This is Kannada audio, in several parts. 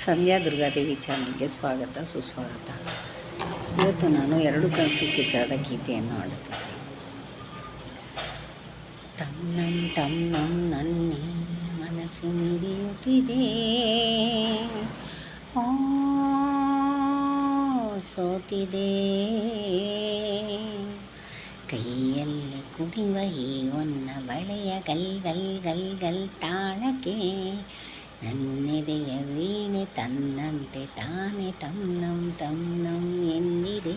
ಸಂಧ್ಯಾ ದುರ್ಗಾದೇವಿ ಚಾನಲ್ಗೆ ಸ್ವಾಗತ ಸುಸ್ವಾಗತ. ಇವತ್ತು ನಾನು ಎರಡು ಕನಸು ಚಿತ್ರದ ಗೀತೆಯನ್ನು ಹಾಡುತ್ತೇನೆ. ತನ್ನಂ ತನ್ನಂ ನನ್ನಿ ಮನಸ್ಸು ಮಿಡಿಯುತ್ತಿದೆ, ಸೋತಿದೆ ಕೈಯಲ್ಲಿ ಕುಡಿಯುವ ಈ ಒನ್ನ ಬಳೆಯ ಗಲ್ ಗಲ್ ಗಲ್ ಗಲ್ ತಾಳಕ್ಕೆ ನನ್ನೆದೆಯ ವೀಣೆ ತನ್ನಂತೆ ತಾನೆ ತನ್ನಂ ತನ್ನಂ ಎಂದಿದೆ.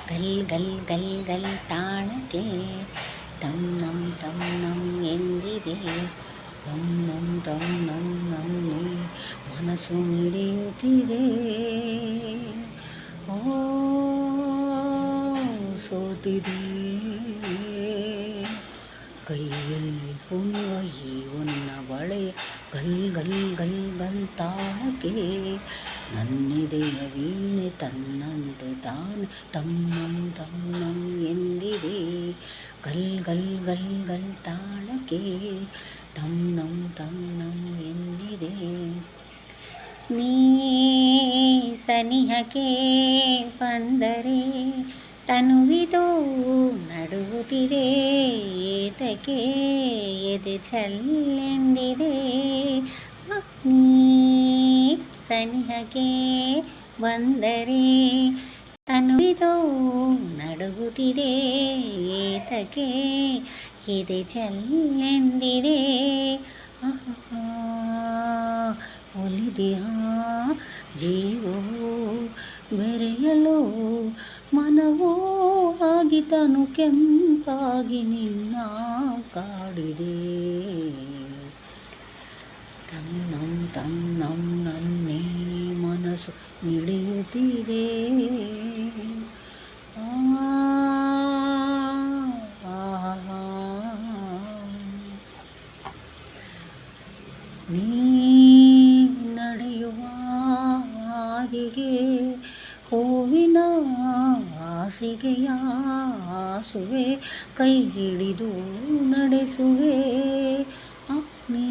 ಗಲ್ ಗಲ್ ಗಲ್ ಗಲ್ ತಾಳಕ್ಕೆ ತನ್ನಂ ತನ್ನಂ ಎಂದಿದೆ. ತನ್ನಂ ತನ್ನಂ ನನ್ನಿ ಮನಸ್ಸು ಮಿಡಿಯುತ್ತಿದೆ, ಸೋತಿದೆ ಕೈಯಲ್ಲಿ ಕುಣಿಯುವ ಈ ಒನ್ನ ಬಳೆಯ ಗಲ್ ಗಲ್ ಗಲ್ ಗಲ್ ತಾಳಕ್ಕೆ ನನ್ನೆದೆಯ ವೀಣೆ ತನ್ನಂತೆ ತಾನೆ ತನ್ನಂ ತನ್ನಂ ಎಂದಿದೆ. ಗಲ್ ಗಲ್ ಗಲ್ ಗಲ್ ತಾಳಕ್ಕೆ ತನ್ನಂ ತನ್ನಂ ಎಂದಿದೆ. ನೀ ಸನಿಹಕ್ಕೆ ಬಂದರೆ ತನುವಿದು ನಡುವುತ್ತಿದೆ, ಏತಕ್ಕೆ ಎದೆ ಛಲ್ಲೆಂದಿದೆ. ನೀ ಸನಿಹಕ್ಕೆ ಬಂದರೆ ತನುವಿದು ನಡುಗುತ್ತಿದೆ, ಏತಕ್ಕೆ ಎದೆ ಛಲ್ಲೆಂದಿದೆ. ಒಲಿದೆಯ ಜೀವವು ಬೆರೆಯಲು ಮನವೋ ಆಗಿತನು ಕೆಂಪಾಗಿ ನಿನ್ನ ಕಾಡಿದೆ. ತನ್ನಂ ತನ್ನಂ ನನ್ನೇ ಮನಸ್ಸು ಮಿಡಿಯುತ್ತಿದೆ, ನೀ ನಡೆಯುವ ಹಾದಿಗೆ ಹೂವಿನ ಹಾಸಿಗೆಯ ಹಾಸುವೆ, ಕೈ ಹಿಡಿದು ನಡೆಸುವೆ. ನೀ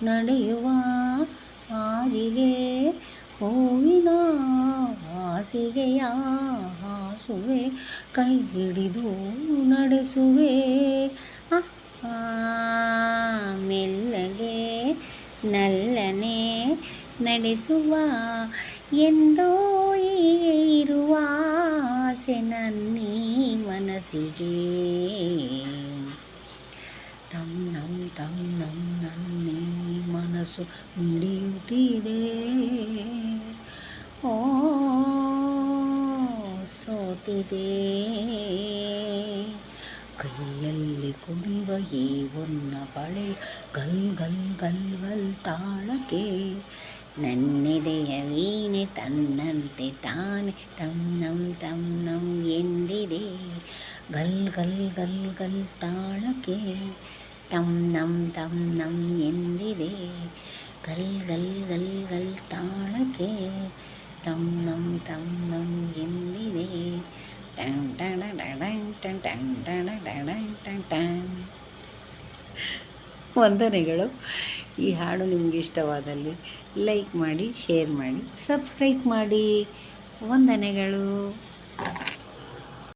ನಡೆಯುವ ಹಾದಿಗೆ ಹೂವಿನ ಹಾಸಿಗೆಯ ಹಾಸುವೆ, ಕೈ ಹಿಡಿದು ನಡೆಸುವೆ. ಮೆಲ್ಲಗೆ ನಲ್ಲನೆ ನಡೆಸುವ ಎಂದೋ ಇರುವ ಆಸೆ ನನ್ನೀ ಮನಸ್ಸಿಗೆ. ತನ್ನಂ ತನ್ನಂ ನನ್ನೇ ಮನಸ್ಸು ಮಿಡಿಯುತ್ತಿದೆ, ಸೋತಿದೆ ಕೈಯಲ್ಲಿ ಕುಣಿಯುವ ಈ ಒನ್ನ ಬಳೆ ಗಲ್ ಗಲ್ ಗಲ್ ಗಲ್ ತಾಳಕ್ಕೆ ನನ್ನೆದೆಯ ವೀಣೆ ತನ್ನಂತೆ ತಾನೆ ತನ್ನಂ ತನ್ನಂ ಎಂದಿದೆ. ಗಲ್ ಗಲ್ ಗಲ್ ಗಲ್ ತಾಳಕ್ಕೆ ತನ್ನಂ ತನ್ನಂ ಎಂದಿದೆ. ಗಲ್ ಗಲ್ ಗಲ್ ಗಲ್ ತಾಳಕ್ಕೆ ತನ್ನಂ ತನ್ನಂ ಎಂದಿದೆ. ವಂದನೆಗಳು. ಈ ಹಾಡು ನಿಮಗೆ ಇಷ್ಟವಾದಲ್ಲಿ ಲೈಕ್ ಮಾಡಿ, ಶೇರ್ ಮಾಡಿ, ಸಬ್ಸ್ಕ್ರೈಬ್ ಮಾಡಿ. ವಂದನೆಗಳು.